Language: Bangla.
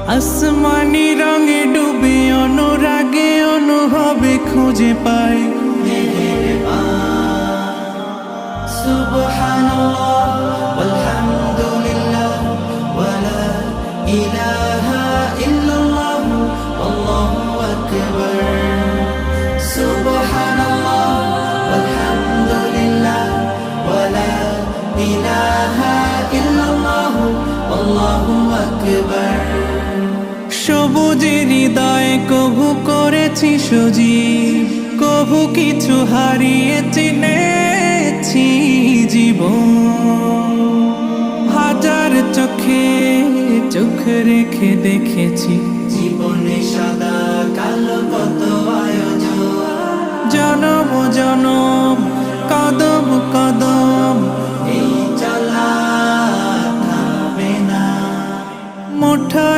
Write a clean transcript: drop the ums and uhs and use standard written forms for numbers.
আসমানি রঙে ডুবে অনুরাগে অনুভবে খুঁজে পাই সুবহানাল্লাহ ওয়ালহামদুলিল্লাহ ওয়ালা ইলাহা ইল্লাল্লাহ আল্লাহু আকবার সুবহানাল্লাহ ওয়ালহামদুলিল্লাহ ওয়ালা ইলাহা ইল্লাল্লাহ আল্লাহু আকবার সবুজের হৃদয়ে কভু করেছি সজীব কভু কিছু হারিয়ে চিনেছি জীবন হাজার চোখে চোখ রেখে দেখেছি জীবনে সাদা কালো কত আয়োজন জনম জনম কদম